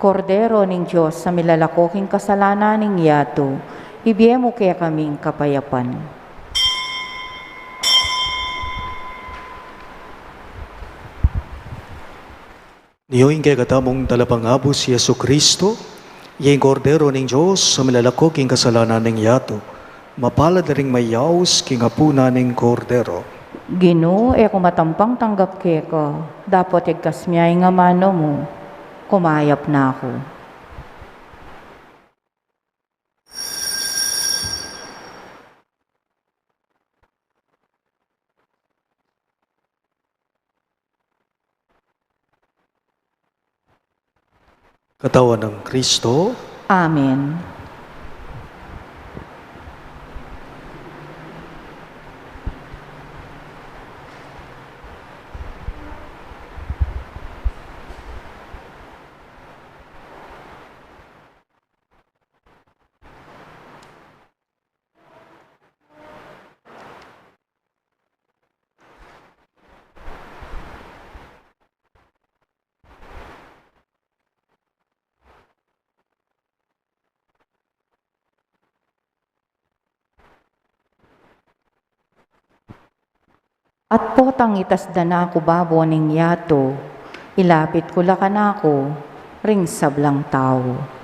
[SPEAKER 4] Kordero ning Diyos, sa milalakoking kasalanan ning yato, ibiye mo kaya kaming kapayapan.
[SPEAKER 5] Niyoing kay katamong talapangabo si Yesu Kristo, yung kordero ning Diyos sa milalako king kasalanan ning yato, mapalad na ring mayaws king apuna ning kordero.
[SPEAKER 4] Ginoo, kumatampang tanggap kaya ko, dapat igkasmiyay nga mano mo, kumayap na ako.
[SPEAKER 5] Katawan ng Kristo,
[SPEAKER 4] Amen. At potang itasda na ako babo ning yato, ilapit ko lakan ako, ring sablang tao.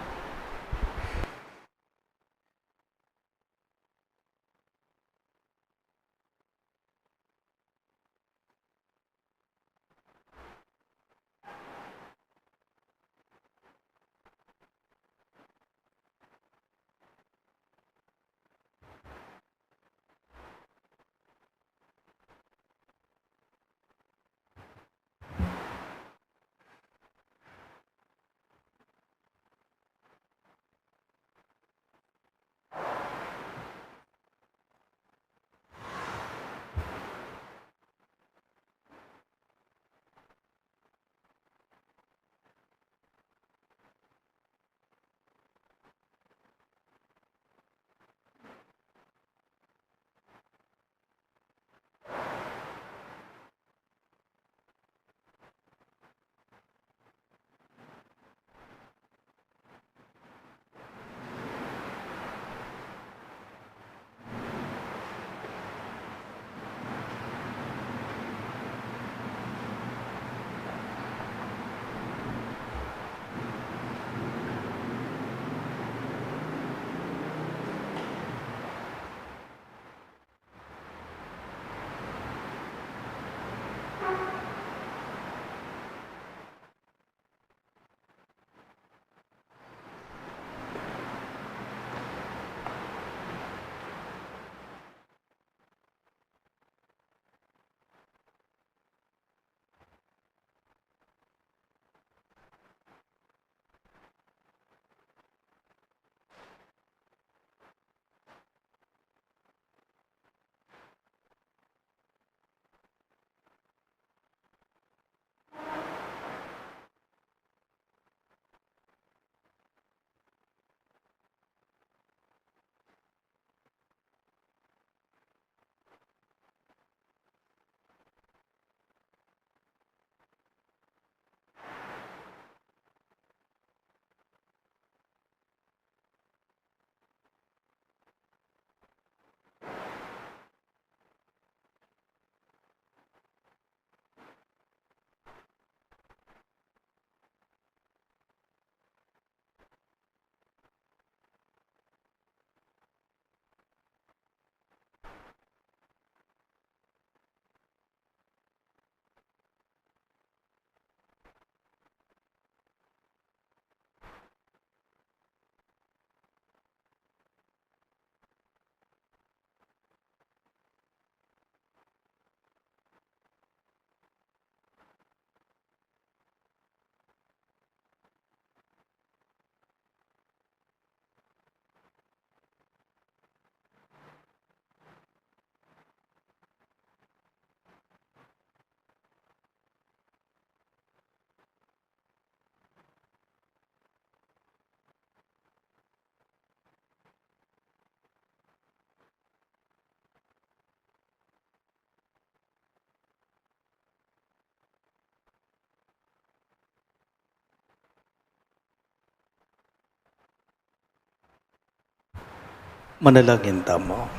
[SPEAKER 5] Manalangin tamo.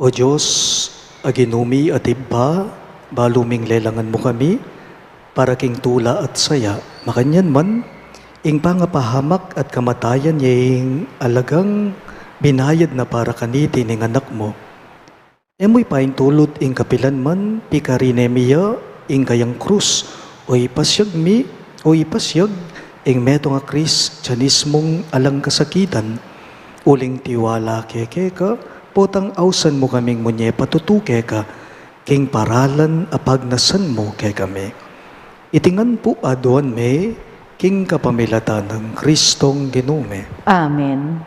[SPEAKER 5] O Diyos, aginumi at iba, baluming lelangan mo kami, para king tula at saya, makanyan man, ing pangapahamak at kamatayan yung alagang binayad na para kaniti ning anak mo. Emoy paintulot ing kapilan man, pikarinemiya, ing kayang krus, o ipasyag mi, o ipasyag, ing meto nga Kristyanismong alang kasakitan, uling tiwala keke ka, potang ausan mo kaming munye patutuke ka, king paralan apagnasan mo ke kami. Itingan po aduan me, king kapamilatan ng Kristong ginume.
[SPEAKER 4] Amen.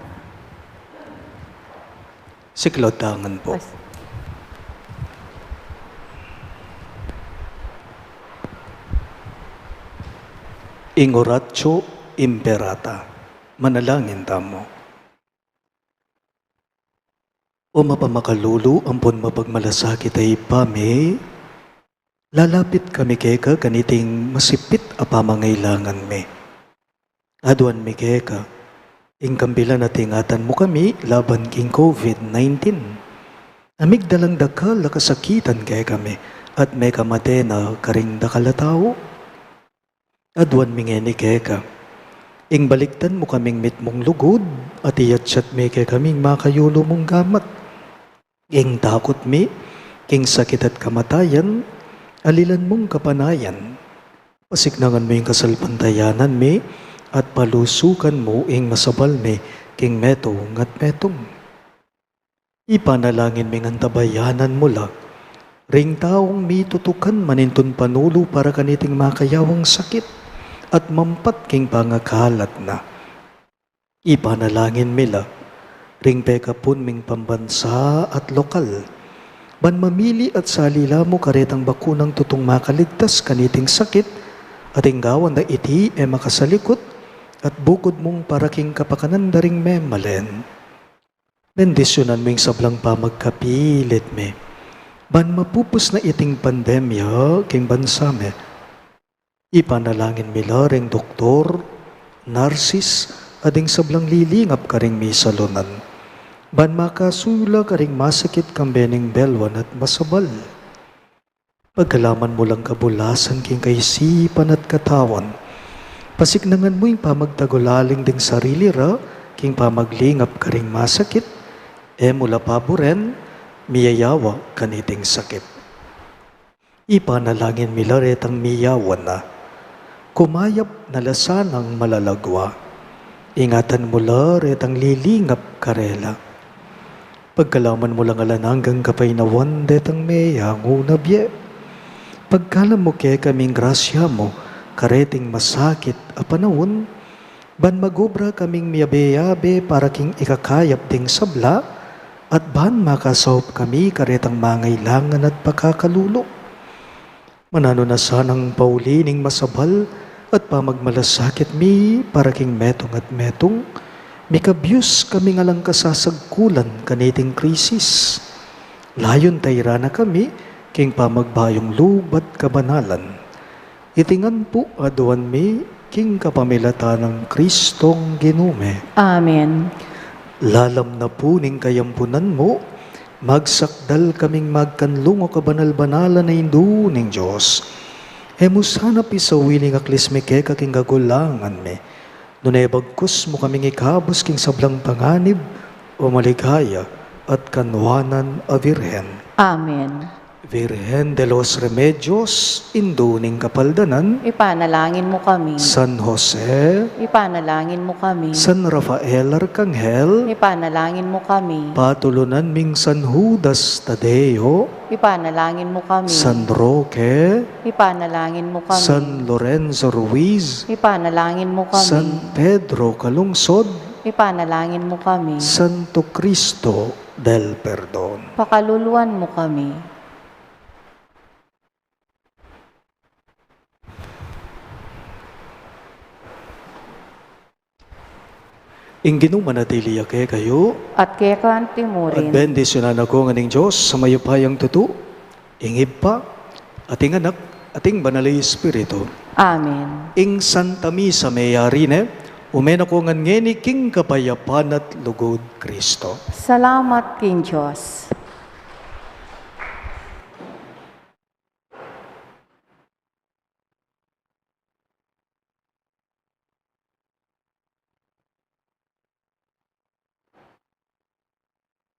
[SPEAKER 5] Siklotangan po. Ingoratio imperata. Manalangin tamo. O mapamakalulu, ampon mapagmalasakit ay pami, lalapit kami keka kaniting masipit apamangailangan me. Aduan mi keka, ingkambila na tingatan mo kami laban king COVID-19. Amigdalang dakal na kasakitan kaya kami at may kamate na karing dakalatao. Aduan mi ngeni keka, ing baliktan mo kaming mitmong lugod at iyatsat mi kaya kaming makayulo mong gamat. Ing takot mi, king sakit at kamatayan, alilan mong kapanayan. Pasignangan mo yung kasalpantayanan mi, at palusukan mo ing masabal mi, king metong at metong. Ipanalangin mi ng tabayanan mula, ring taong mi tutukan manintun panulo para kaniting makayawang sakit, at mampat king pangakalat na. Ipanalangin mila, ring pekapun ming pambansa at lokal, ban mamili at salila mo karetang bakunang tutong makaligtas kaniting sakit, at inggawan na iti e makasalikot, at bukod mong paraking kapakanan daring memalen. Bendisyonan mo yung sablang pamagkapilit me, ban mapupus na iting pandemya king bansa me. Ipanalangin mila ring doktor, narsis, ading sablang lilingap karing misalunan. Ban makasula karing masakit kambening belwan at masabal. Pagkalaman mo lang kabulasan king kaisipan at katawan, pasignangan mo yung pamagtagulaling ding sarili ra, king pamaglingap karing masakit, e mula paboren, miyayawa kaniting sakit. Ipanalangin mila retang miyawan na, kumayap na lasanang malalagwa, ingatan mula retang lilingap karela. Pagkalaman mo lang alananggang kapaynawan detang meya ngunabye. Pagkalam mo kaya kaming grasya mo, kareting masakit a panahon, ban magobra kaming miyabe-yabe para king ikakayap ding sabla, at ban makasahop kami karetang mangailangan at pakakalulo. Manano na sanang paulining masabal, at pamagmalasakit mi para king metong at metong, mikabyus kami nga lang kasasagkulan kaniting krisis. Layon tayra na kami, king pamagbayong lubat kabanalan. Itingan po aduan mi, king kapamilata ng Kristong ginume.
[SPEAKER 4] Amen.
[SPEAKER 5] Lalam na po ning kayampunan mo, magsakdal kaming magkanlungo kabanal-banalan na indu ning Diyos. Emusana pisawili nga klismike kaking gagulangan me, nunay bagkus mo kaming ikabos king sablang panganib o maligaya at kanwanan a Virhen.
[SPEAKER 4] Amen.
[SPEAKER 5] Virgen de los Remedios, induning kapaldanan,
[SPEAKER 4] Ipanalangin mo kami.
[SPEAKER 5] San Jose,
[SPEAKER 4] Ipanalangin mo kami.
[SPEAKER 5] San Rafael Arcangel,
[SPEAKER 4] Ipanalangin mo kami.
[SPEAKER 5] patulunan ming San Judas Tadeo,
[SPEAKER 4] Ipanalangin mo kami.
[SPEAKER 5] San Roque,
[SPEAKER 4] Ipanalangin mo kami.
[SPEAKER 5] San Lorenzo Ruiz,
[SPEAKER 4] Ipanalangin mo kami.
[SPEAKER 5] San Pedro Calungsod,
[SPEAKER 4] Ipanalangin mo kami.
[SPEAKER 5] Santo Cristo del Perdon.
[SPEAKER 4] Pakaluluan mo kami.
[SPEAKER 5] Ing ginumanatiliya kaya kayo,
[SPEAKER 4] At kaya kanti mo
[SPEAKER 5] at
[SPEAKER 4] rin.
[SPEAKER 5] bendisyonan ako nga ning Diyos sa mayupayang tutu, ingib pa, ating anak, ating banalay Espiritu.
[SPEAKER 4] Amen.
[SPEAKER 5] Ing Santa Misa mayari ne, Umen ako ngan ngeni king kapayapan at lugod Kristo.
[SPEAKER 4] Salamat king Diyos.